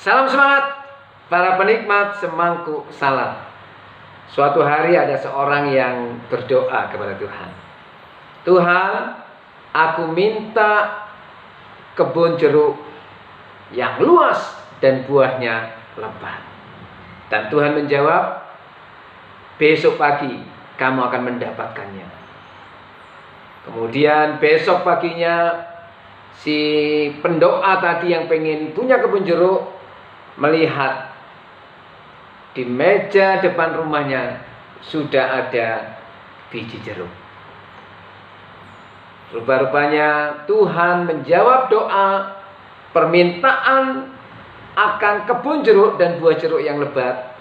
Salam semangat para penikmat semangkuk salad. Suatu hari ada seorang yang berdoa kepada Tuhan. Tuhan, aku minta kebun jeruk yang luas dan buahnya lebat. Dan Tuhan menjawab, besok pagi kamu akan mendapatkannya. Kemudian besok paginya si pendoa tadi yang pengen punya kebun jeruk melihat di meja depan rumahnya sudah ada biji jeruk. Rupa-rupanya Tuhan menjawab doa permintaan akan kebun jeruk dan buah jeruk yang lebat.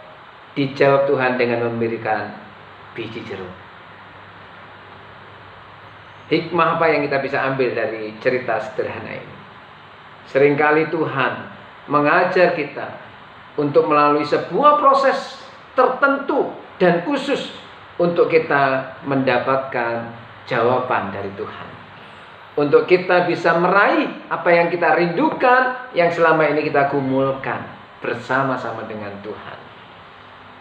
Dijawab Tuhan dengan memberikan biji jeruk. Hikmah apa yang kita bisa ambil dari cerita sederhana ini? Seringkali Tuhan mengajar kita untuk melalui sebuah proses tertentu dan khusus untuk kita mendapatkan jawaban dari Tuhan. Untuk kita bisa meraih apa yang kita rindukan, yang selama ini kita gumulkan bersama-sama dengan Tuhan.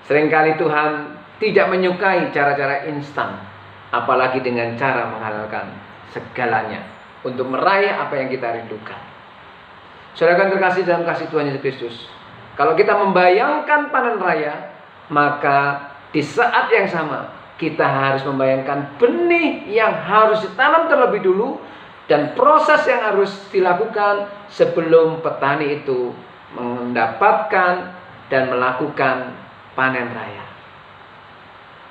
Seringkali Tuhan tidak menyukai cara-cara instan, apalagi dengan cara menghalalkan segalanya untuk meraih apa yang kita rindukan. Saudara yang terkasih dalam kasih Tuhan Yesus Kristus, kalau kita membayangkan panen raya, maka di saat yang sama kita harus membayangkan benih yang harus ditanam terlebih dulu dan proses yang harus dilakukan sebelum petani itu mendapatkan dan melakukan panen raya.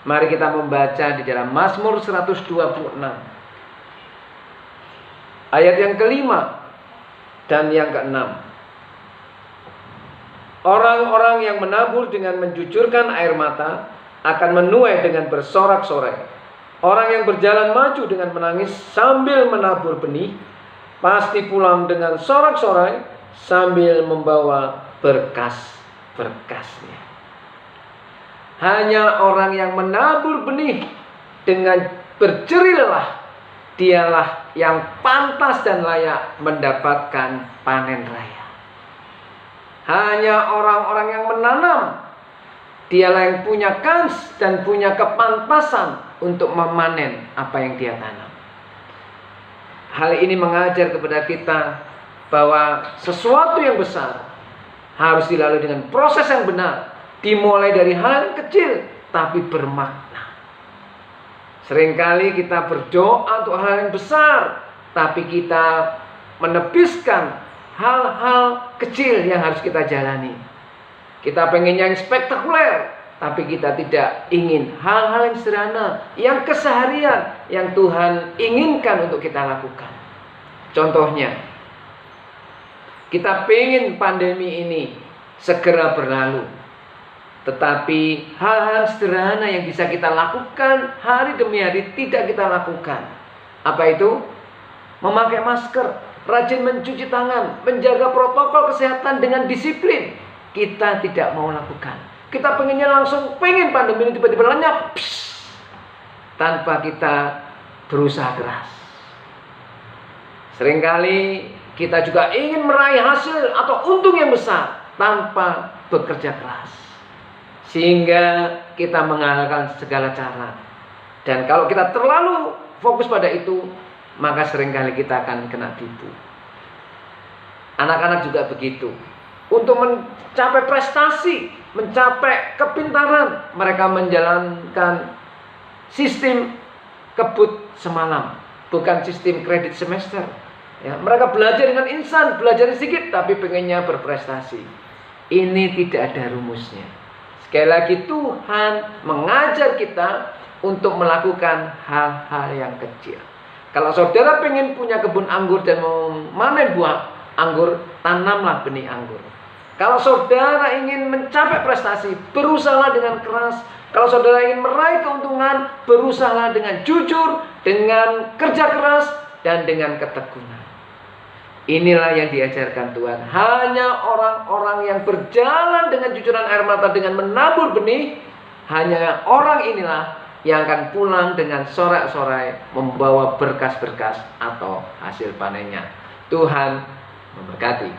Mari kita membaca di dalam Mazmur 126 ayat yang kelima dan yang keenam. Orang-orang yang menabur dengan menjujurkan air mata akan menuai dengan bersorak-sorai. Orang yang berjalan maju dengan menangis sambil menabur benih pasti pulang dengan sorak-sorai sambil membawa berkas-berkasnya. Hanya orang yang menabur benih dengan berjerih lelah, dialah yang pantas dan layak mendapatkan panen raya. Hanya orang-orang yang menanam, dialah yang punya kans dan punya kepantasan untuk memanen apa yang dia tanam. Hal ini mengajar kepada kita bahwa sesuatu yang besar harus dilalui dengan proses yang benar, dimulai dari hal yang kecil tapi bermakna. Seringkali kita berdoa untuk hal yang besar, tapi kita menepiskan hal-hal kecil yang harus kita jalani. Kita pengennya yang spektakuler, tapi kita tidak ingin hal-hal yang sederhana, yang keseharian, yang Tuhan inginkan untuk kita lakukan. Contohnya, kita pengen pandemi ini segera berlalu, tetapi hal-hal sederhana yang bisa kita lakukan hari demi hari tidak kita lakukan. Apa itu? Memakai masker, rajin mencuci tangan, menjaga protokol kesehatan dengan disiplin. Kita tidak mau lakukan. Kita pengennya langsung pengen pandemi ini tiba-tiba lenyap, tanpa kita berusaha keras. Seringkali kita juga ingin meraih hasil atau untung yang besar tanpa bekerja keras, sehingga kita menghalalkan segala cara. Dan kalau kita terlalu fokus pada itu, maka seringkali kita akan kena tipu. Anak-anak juga begitu. Untuk mencapai prestasi, mencapai kepintaran, mereka menjalankan sistem kebut semalam, bukan sistem kredit semester. Ya, mereka belajar dengan instan, belajar sedikit, tapi pengennya berprestasi. Ini tidak ada rumusnya. Sekali lagi Tuhan mengajar kita untuk melakukan hal-hal yang kecil. Kalau saudara pengen punya kebun anggur dan memanen buah anggur, tanamlah benih anggur. Kalau saudara ingin mencapai prestasi, berusahalah dengan keras. Kalau saudara ingin meraih keuntungan, berusahalah dengan jujur, dengan kerja keras, dan dengan ketekunan. Inilah yang diajarkan Tuhan. Hanya orang-orang yang berjalan dengan jujuran air mata, dengan menabur benih, hanya orang inilah yang akan pulang dengan sorak-sorai membawa berkas-berkas atau hasil panennya. Tuhan memberkati.